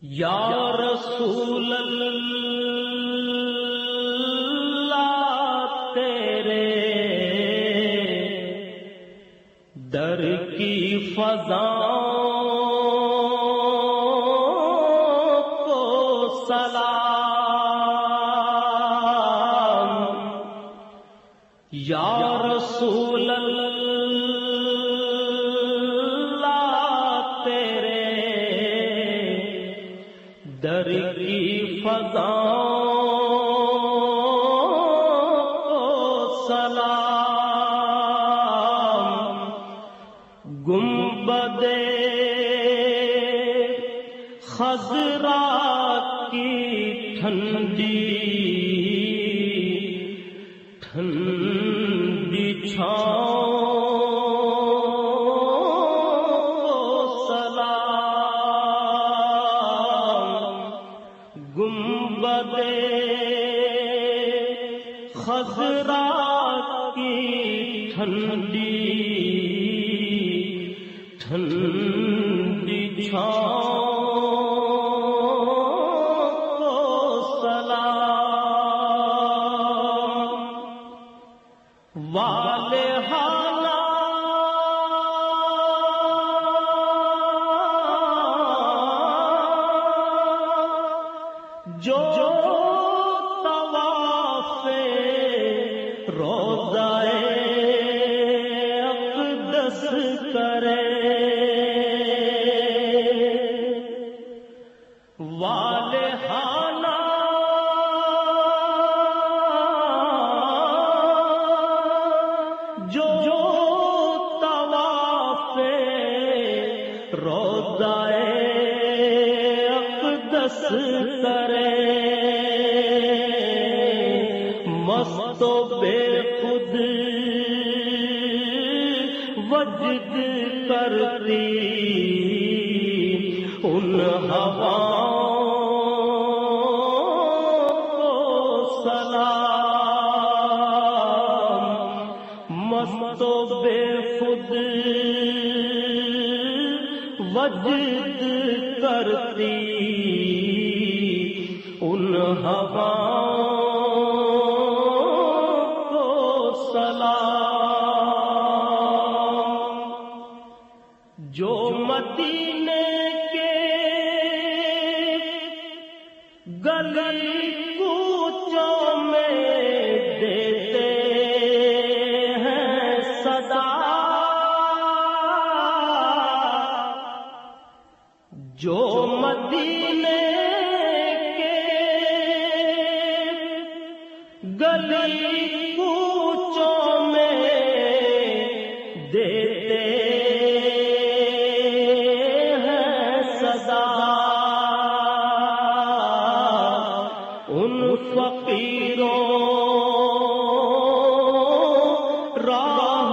یا رسول اللہ تیرے در کی فضاؤں کو سلام، یا رسول اللہ تیرے در کی فضاؤں کو سلام، گنبد خضرا کی ٹھنڈی ٹھنڈی چھاؤں سلام، گنبد خضرا کی ٹھنڈی ٹھنڈی چھاؤں کو سلام، والے حالا جو طواف روضہ اقدس کرے، والے حالا جو طواف روضہ اقدس کرے، مست و بے خود وجد کرتی ان ہواؤں کو سلام، مست و بے خود وجد کرتی ان ہواؤں کو سلام، جو مدینے کے گلی کوچوں میں دیتے ہیں صدا، جو مدینے کے گلی کوچوں میں دیتے ہیں صدا، ان فقیروں راہ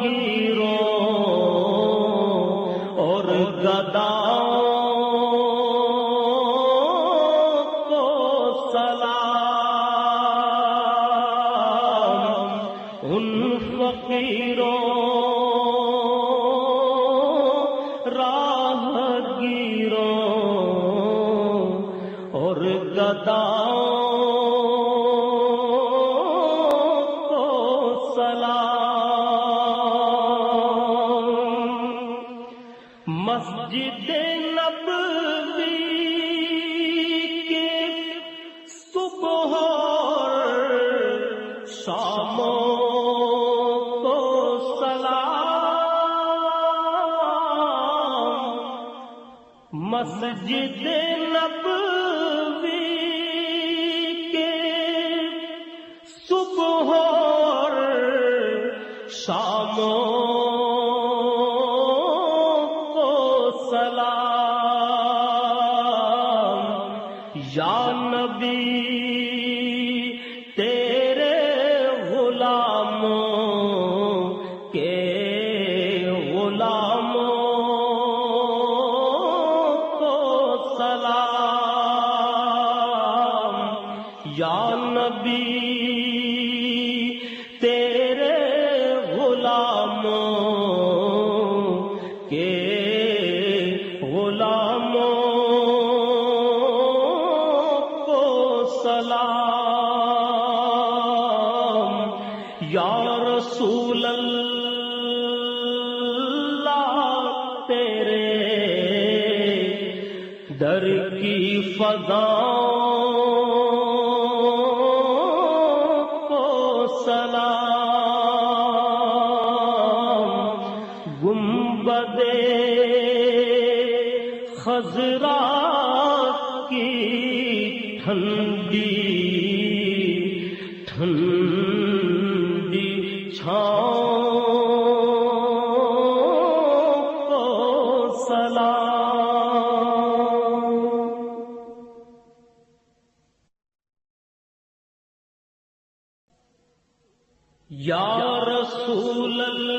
گیروں اور گداؤں کو سلام، ان فقیروں راہ گیروں اور گداؤں کو سلام، مسجد نبوی کے صبح اور شاموں کو سلام، مسجد نبوی کے صبح اور شاموں کو سلام، یا نبی تیرے غلاموں کے غلاموں کو سلام، یا نبی تیرے غلاموں کے غلاموں در کی فضاؤں کو سلام، گنبد خضرا کی ٹھنڈی ٹھنڈی چھاؤں کو سلام۔ یا رسول اللہ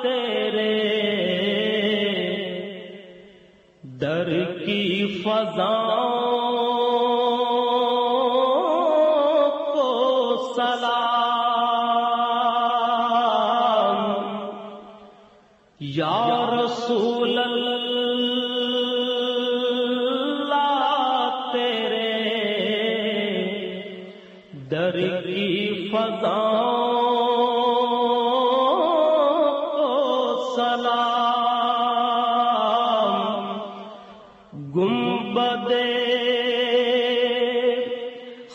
تیرے در کی فضاؤں کو سلام، یا رسول اللہ تیرے در کی فضاؤں کو سلام، گنبد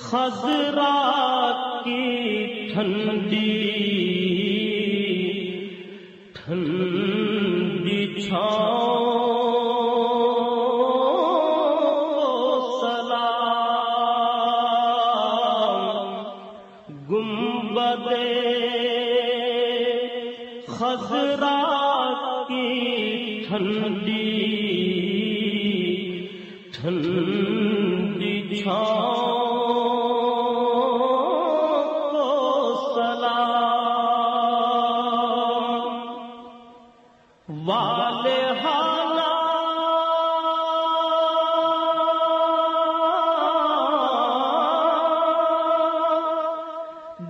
خضرا کی ٹھنڈی ٹھنڈی چھاؤں سلام، گنبد خضرا کی ٹھنڈی ٹھنڈی چھاؤں کو سلام، والہانہ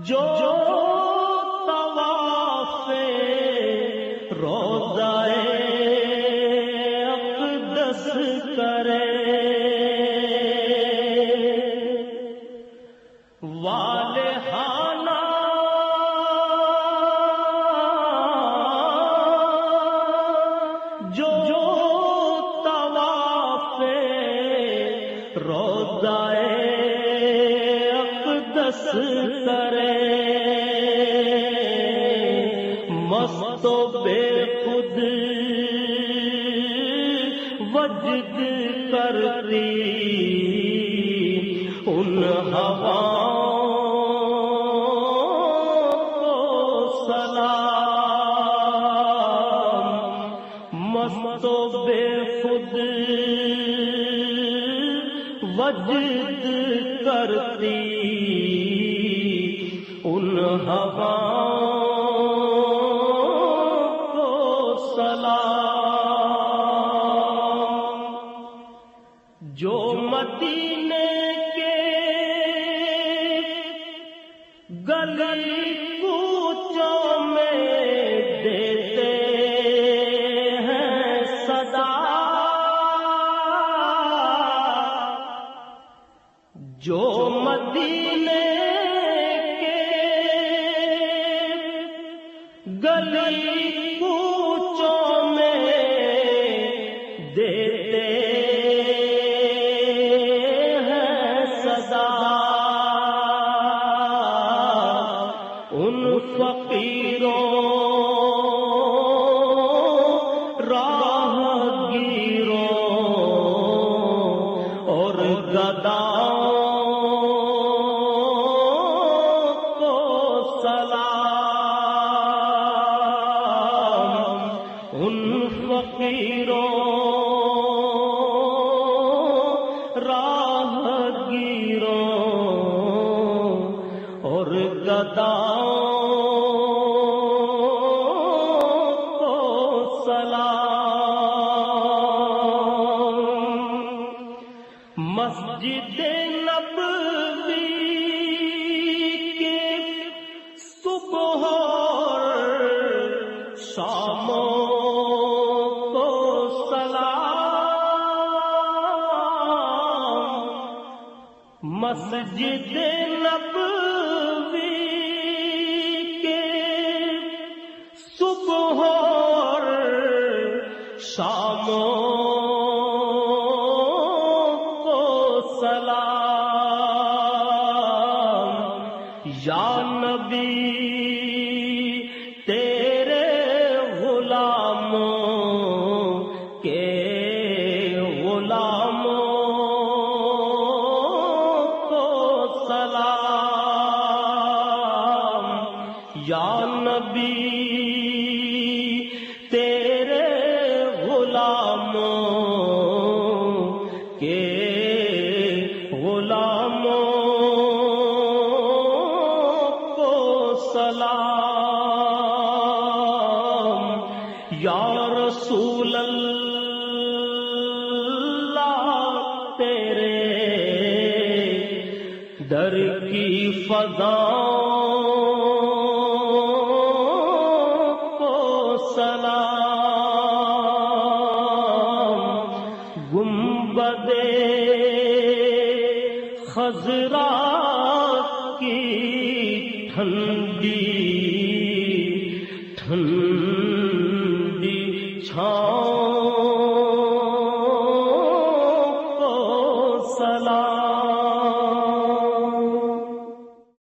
جو طواف روضہ اقدس کرے، والہانہ جو طواف روضہ اقدس کرے، مست و بے خود وجد کرتی ان ہواؤں کو سلام، مست و بے خود وجد کرتی ان ہواؤں کو سلام، جو مدینے کے گلی کوچوں میں دیتے ہیں صدا، جو مدینے کے گلی کوچوں میں دیتے ہیں صدا، ان فقیروں راہ گیروں اور گداؤں کو سلام، ان فقیروں راہ گیروں اور گداؤں کو سلام، مسجد نبوی کے صبح اور شاموں کو سلام، مسجد نبوی کے صبح اور شاموں کو سلام یا نبی تیرے غلاموں کے غلاموں کو سلام یا نبی تیرے غلاموں کے غلاموں کو سلام یا رسول اللہ تیرے در کی فضاؤں کو سلام گنبد خضرا کی ٹھنڈ